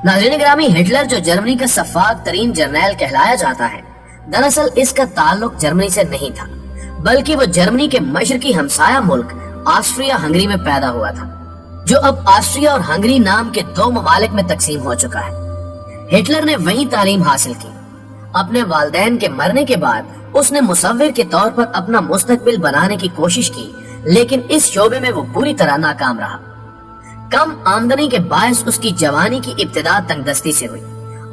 नाज़रीन ग्रामी, हिटलर जो जर्मनी का सफाक तरीन जर्नैल कहलाया जाता है, दरअसल इसका ताल्लुक जर्मनी से नहीं था, बल्कि वो जर्मनी के मशरकी हमसाया मुल्क ऑस्ट्रिया हंगरी में पैदा हुआ था, जो अब ऑस्ट्रिया और हंगरी नाम के दो ममालिक में तकसीम हो चुका है। हिटलर ने वहीं तालीम हासिल की। अपने वालिदैन के मरने के बाद उसने मुसव्विर के तौर पर अपना मुस्तकबिल बनाने की कोशिश की, लेकिन इस शोबे में वो पूरी तरह नाकाम रहा। कम आमदनी के बायस उसकी जवानी की इब्तिदा तंगदस्ती से हुई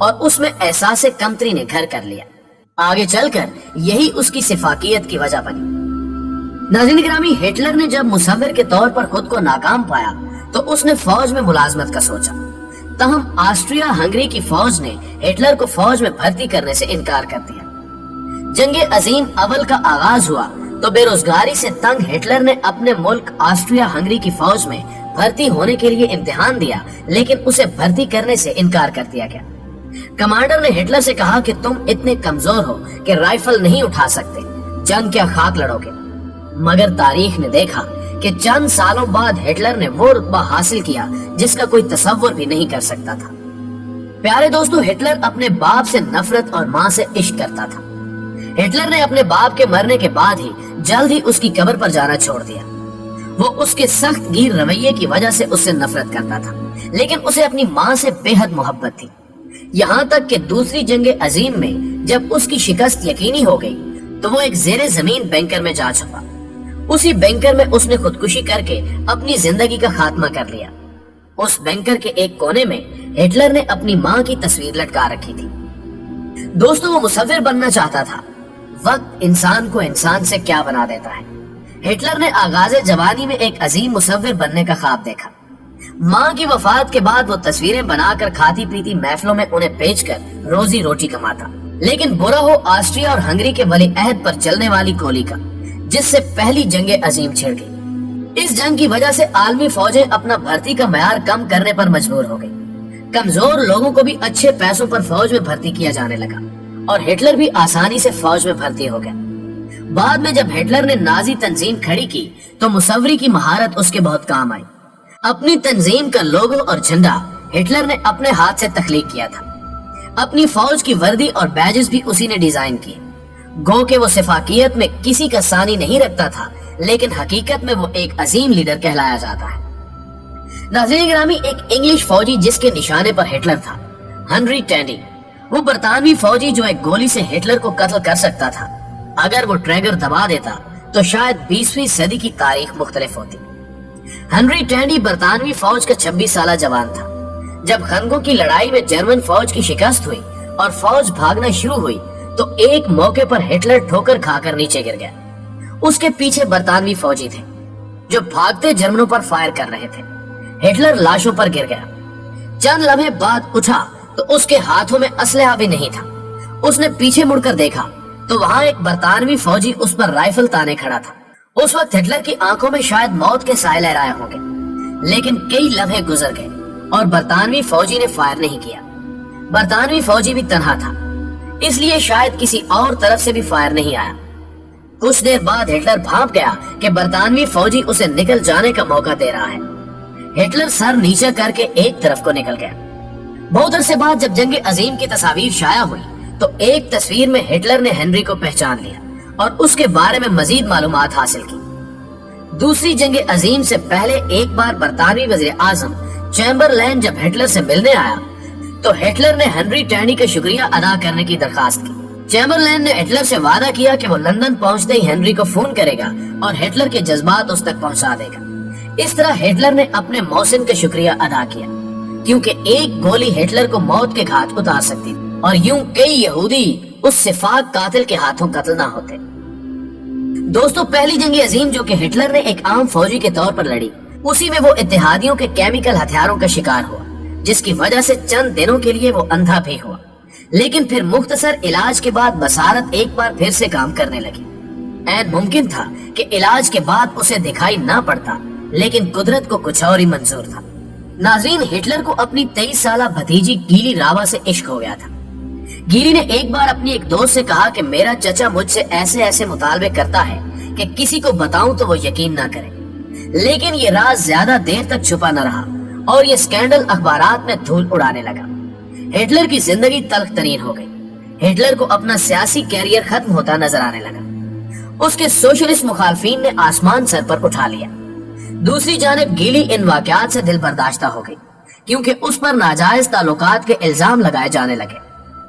और उसमें एहसास कमतरी ने घर कर लिया। आगे चलकर यही उसकी सिफाकियत की वजह बनी। नाज़रीन ग्रामी, हिटलर ने जब मुसव्विर के तौर पर खुद को नाकाम पाया तो उसने फौज में मुलाजमत का सोचा। तहम ऑस्ट्रिया हंगरी की फौज ने हिटलर को फौज में भर्ती करने से इनकार कर दिया। जंगे अजीम अव्वल का आगाज हुआ तो बेरोजगारी से तंग हिटलर ने अपने मुल्क ऑस्ट्रिया हंगरी की फौज में भर्ती होने के लिए इम्तिहान दिया, लेकिन उसे भर्ती करने से इनकार कर दिया गया। कमांडर ने हिटलर से कहा कि तुम इतने कमजोर हो कि राइफल नहीं उठा सकते, जंग क्या खाक लड़ोगे। मगर तारीख ने देखा कि चंद सालों बाद हिटलर ने वो रुतबा हासिल किया जिसका कोई तसव्वुर भी नहीं कर सकता था। प्यारे दोस्तों, हिटलर अपने बाप से नफरत और माँ से इश्क करता था। हिटलर ने अपने बाप के मरने के बाद ही जल्द ही उसकी कब्र पर जाना छोड़ दिया। वो उसके सख्त गिर रवैये की वजह से उससे नफरत करता था, लेकिन उसे अपनी माँ से बेहद मोहब्बत थी। यहाँ तक कि दूसरी जंगे अजीम में जब उसकी शिकस्त यकीनी हो गई तो वो एक जेरे जमीन बैंकर में जा छुपा। उसी बैंकर में उसने खुदकुशी करके अपनी जिंदगी का खात्मा कर लिया। उस बैंकर के एक कोने में हिटलर ने अपनी माँ की तस्वीर लटका रखी थी। दोस्तों, वो मुसव्विर बनना चाहता था। वक्त इंसान को इंसान से क्या बना देता है। हिटलर ने आगाज़े जवानी में एक अजीम मुसव्विर बनने का ख्वाब देखा। माँ की वफात के बाद वो तस्वीरें बनाकर खाती पीती महफिलों में उन्हें बेचकर रोजी रोटी कमाता। लेकिन बुरा हो ऑस्ट्रिया और हंगरी के वली अहद पर चलने वाली गोली का, जिससे पहली जंगे अजीम छिड़ गई। इस जंग की वजह से आलमी फौजें अपना भर्ती का मयार कम करने पर मजबूर हो गई। कमजोर लोगों को भी अच्छे पैसों पर फौज में भर्ती किया जाने लगा और हिटलर भी आसानी से फौज में भर्ती हो गया। बाद में जब हिटलर ने नाजी तंजीम खड़ी की तो मुसव्वरी की महारत उसके बहुत काम आई। अपनी तंजीम का लोगो और झंडा हिटलर ने अपने हाथ से तख्लीक किया था। अपनी फौज की वर्दी और बैजेस भी उसी ने डिजाइन किए। गो के वो सिफाकियत में किसी का सानी नहीं रखता था, लेकिन हकीकत में वो एक अजीम लीडर कहलाया जाता है। नाज़रीन ग्रामी, एक इंग्लिश फौजी जिसके निशाने पर हिटलर था, हेनरी टैंडी, वो बरतानवी फौजी जो एक गोली से हिटलर को कत्ल कर सकता था। अगर वो ट्रैगर दबा देता तो शायद 20वीं सदी की तारीख मुख्तलिफ होती। हेनरी टैंडी बरतानवी फौज का 26 साला जवान था। जब खंगों की लड़ाई में जर्मन फौज की शिकस्त हुई और फौज भागना शुरू हुई तो एक मौके पर हिटलर ठोकर खाकर नीचे गिर गया। उसके पीछे बरतानवी फौजी थे जो भागते जर्मनों पर फायर कर रहे थे। हिटलर लाशों पर गिर गया। चंद लम्हे बाद उठा तो उसके हाथों में असलहा भी नहीं था। उसने पीछे मुड़कर देखा तो वहां एक बरतानवी फौजी उस पर राइफल ताने खड़ा था। उस वक्त हिटलर की आंखों में शायद मौत के साए लहराए होंगे, लेकिन कई लम्हे गुजर गए और बरतानवी फौजी ने फायर नहीं किया। बरतानवी फौजी भी तन्हा था, इसलिए शायद किसी और तरफ से भी फायर नहीं आया। कुछ देर बाद हिटलर भांप गया कि बरतानवी फौजी उसे निकल जाने का मौका दे रहा है। हिटलर सर नीचे करके एक तरफ को निकल गया। बहुत अरसे बाद जब जंग अजीम की तस्वीर शाया हुई तो एक तस्वीर में हिटलर ने हेनरी को पहचान लिया और उसके बारे में मजीद मालूमात हासिल की। दूसरी जंग अजीम से पहले एक बार बरतानवी वज़ीर आज़म चैम्बरलैन जब हिटलर से मिलने आया तो हिटलर ने हेनरी टैंडी का शुक्रिया अदा करने की दरखास्त की। चैम्बरलैन ने हिटलर से वादा किया कि वो लंदन पहुंचते ही हेनरी को फोन करेगा और हिटलर के जज्बात उस तक पहुंचा देगा। इस तरह हिटलर ने अपने मौसिन का शुक्रिया अदा किया, क्योंकि एक गोली हिटलर को मौत के घाट उतार सकती थी और यूं कई यहूदी उस सिफाक कातिल के हाथों कत्ल ना होते। दोस्तों, पहली जंग अजीम जो कि हिटलर ने एक आम फौजी के तौर पर लड़ी, उसी में वो इत्तेहादियों के केमिकल हथियारों का शिकार हुआ, जिसकी वजह से चंद दिनों के लिए वो अंधा भी हुआ। लेकिन फिर मुख्तसर इलाज के बाद बसारत एक बार फिर से काम करने लगी। ऐन मुमकिन था कि इलाज के बाद उसे दिखाई ना पड़ता, लेकिन कुदरत को कुछ और ही मंजूर था। नाज़रीन, हिटलर को अपनी 23 साला भतीजी गीली रावा से इश्क हो गया था। गीली ने एक बार अपनी एक दोस्त से कहा कि मेरा चचा मुझसे ऐसे ऐसे मुतालबे करता है कि किसी को बताऊं तो वो यकीन ना करे। लेकिन ये राज ज्यादा देर तक छुपा न रहा और ये स्कैंडल अखबारात में धूल उड़ाने लगा। हिटलर की जिंदगी तल्ख तरीन हो गई। हिटलर को अपना सियासी कैरियर खत्म होता नजर आने लगा। उसके सोशलिस्ट मुखालफीन ने आसमान सर पर उठा लिया। दूसरी जानिब गीली इन वाकयात से दिल बर्दाश्ता हो गई, क्योंकि उस पर नाजायज ताल्लुकात के इल्जाम लगाए जाने लगे।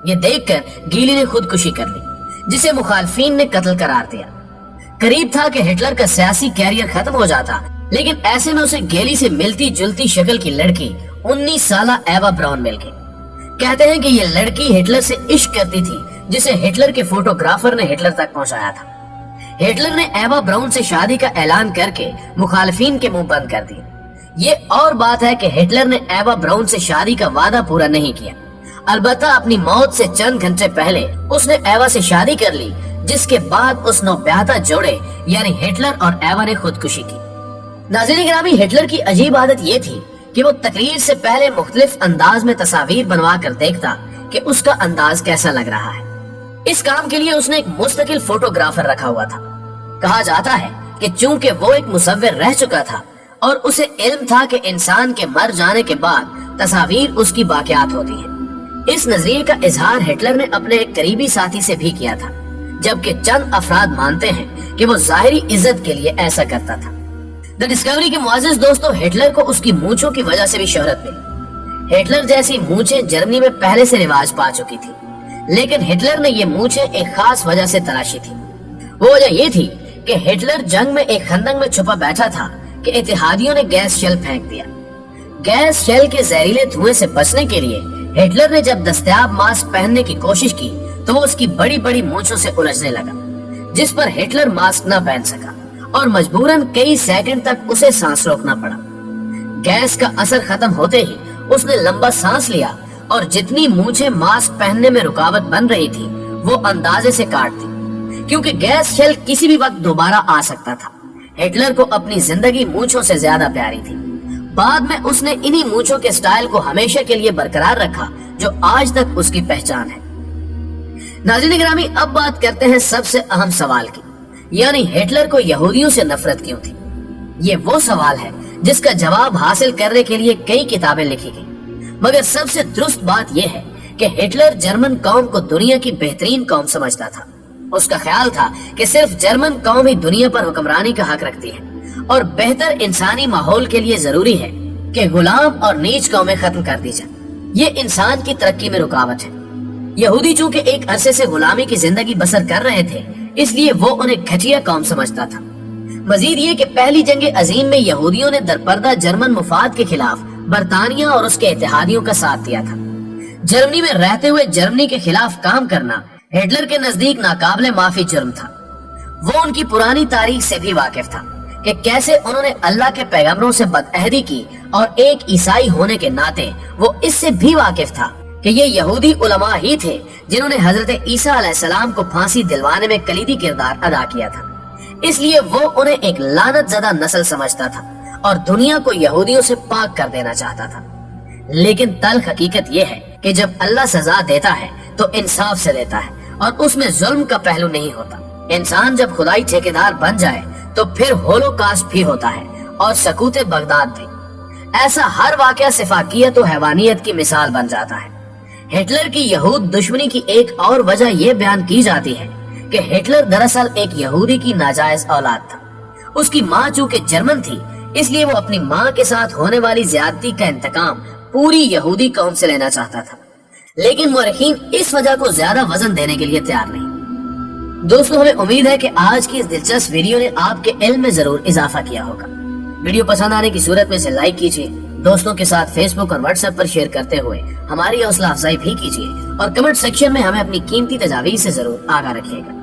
ये देखकर गीली ने खुदकुशी कर ली, जिसे मुखालफीन ने कत्ल करार दिया। करीब था कि हिटलर का सियासी कैरियर खत्म हो जाता, लेकिन ऐसे में उसे गैली से मिलती जुलती शक्ल की लड़की 19 साला एवा ब्राउन मिल गई। कहते हैं कि ये लड़की हिटलर से इश्क करती थी, जिसे हिटलर के फोटोग्राफर ने हिटलर तक पहुंचाया था। हिटलर ने एवा ब्राउन से शादी का ऐलान करके मुखालफीन के मुंह बंद कर दिए। ये और बात है कि हिटलर ने एवा ब्राउन से शादी का वादा पूरा नहीं किया। अलबत्ता अपनी मौत से चंद घंटे पहले उसने एवा से शादी कर ली, जिसके बाद उस नवब्याहता जोड़े यानी हिटलर और एवा ने खुदकुशी की। नाज़रीन गिरामी, हिटलर की अजीब आदत ये थी कि वो तकरीर से पहले मुख्तलिफ अंदाज में तस्वीर बनवा कर देखता कि उसका अंदाज कैसा लग रहा है। इस काम के लिए उसने एक मुस्तकिल फोटोग्राफर रखा हुआ था। कहा जाता है कि चूंकि वो एक मुसव्विर रह चुका था और उसे इल्म था कि इंसान के मर जाने के बाद तस्वीर उसकी बाकियात होती हैं। इस नजरिए का इजहार हिटलर ने अपने एक करीबी साथी से भी किया था, जबकि चंद अफराद मानते हैं कि वो जाहिरी इज्जत के लिए ऐसा करता था। द डिस्कवरी के मुआजिज दोस्तों, हिटलर को उसकी मूंछों की वजह से भी शोहरत मिली। हिटलर जैसी मूंछें जर्मनी में पहले से रिवाज पा चुकी थी, लेकिन हिटलर ने ये मूंछें एक खास वजह से तराशी थी। वो वजह ये थी कि हिटलर जंग में एक खंदक में छुपा बैठा था कि इत्तेहादियों ने गैस शेल फेंक दिया। गैस शेल के जहरीले धुएं से बचने के लिए हिटलर ने जब दस्तयाब मास्क पहनने की कोशिश की तो वो उसकी बड़ी बड़ी मूंछों से उलझने लगा, जिस पर हिटलर मास्क न पहन सका और मजबूरन कई सेकंड तक उसे सांस रोकना पड़ा। गैस का असर खत्म होते ही उसने लंबा सांस लिया और जितनी मूंछें मास्क पहनने में रुकावट बन रही थी वो अंदाजे से काट दी, क्योंकि गैस शेल किसी भी वक्त दोबारा आ सकता था। हिटलर को अपनी जिंदगी मूंछों से ज्यादा प्यारी थी। बाद में उसने इन्हीं मूंछों के स्टाइल को हमेशा के लिए बरकरार रखा, जो आज तक उसकी पहचान है। नाज़रीन गिरामी, अब बात करते हैं सबसे अहम सवाल की, यानी हिटलर को यहूदियों से नफरत क्यों थी। ये वो सवाल है जिसका जवाब हासिल करने के लिए कई किताबें लिखी गई, मगर सबसे दुरुस्त बात यह है कि हिटलर जर्मन कौम को दुनिया की बेहतरीन कौम समझता था। उसका ख्याल था कि सिर्फ जर्मन कौम ही दुनिया पर हुक्मरानी का हक रखती है और बेहतर इंसानी माहौल के लिए जरूरी है कि गुलाम और नीच कौमें खत्म कर दी जाए। ये इंसान की तरक्की में रुकावट है। यहूदी चूंकि एक अरसे से गुलामी की जिंदगी बसर कर रहे थे, इसलिए वो उन्हें घटिया कौम समझता था। मजीद ये कि पहली जंग अजीम में यहूदियों ने दरपर्दा जर्मन मुफाद के खिलाफ बरतानिया और उसके इत्तेहादियों का साथ दिया था। जर्मनी में रहते हुए जर्मनी के खिलाफ काम करना हिटलर के नजदीक नाकाबिले माफी जुर्म था। वो उनकी पुरानी तारीख से भी वाकिफ था कि कैसे उन्होंने अल्लाह के पैगंबरों से बदअहदी की, और एक ईसाई होने के नाते वो इससे भी वाकिफ था कि ये यहूदी उलमा ही थे जिन्होंने हजरत ईसा अलैहिस्सलाम को फांसी दिलवाने में कलीदी किरदार अदा किया था। इसलिए वो उन्हें एक लानत ज़दा नस्ल समझता था और दुनिया को यहूदियों से पाक कर देना चाहता था। लेकिन तल्ख हकीकत ये है कि जब अल्लाह सजा देता है तो इंसाफ से देता है और उसमें जुल्म का पहलू नहीं होता। इंसान जब खुदाई ठेकेदार बन जाए तो फिर होलोकास्ट भी होता है और सकूते बगदाद भी। ऐसा हर वाकया सिफाकियत और हैवानियत की मिसाल बन जाता है। हिटलर की यहूद दुश्मनी की एक और वजह यह बयान की जाती है कि हिटलर दरअसल एक यहूदी की नाजायज औलाद था। उसकी माँ चूंकि जर्मन थी, इसलिए वो अपनी माँ के साथ होने वाली ज्यादती का इंतकाम पूरी यहूदी कौम से लेना चाहता था। लेकिन मुअर्रिखीन इस वजह को ज्यादा वजन देने के लिए तैयार नहीं। दोस्तों, हमें उम्मीद है कि आज की इस दिलचस्प वीडियो ने आपके इल्म में जरूर इजाफा किया होगा। वीडियो पसंद आने की सूरत में इसे लाइक कीजिए, दोस्तों के साथ फेसबुक और व्हाट्सएप पर शेयर करते हुए हमारी हौसला अफजाई भी कीजिए और कमेंट सेक्शन में हमें अपनी कीमती तजावीज़ से जरूर आगाह रखिएगा।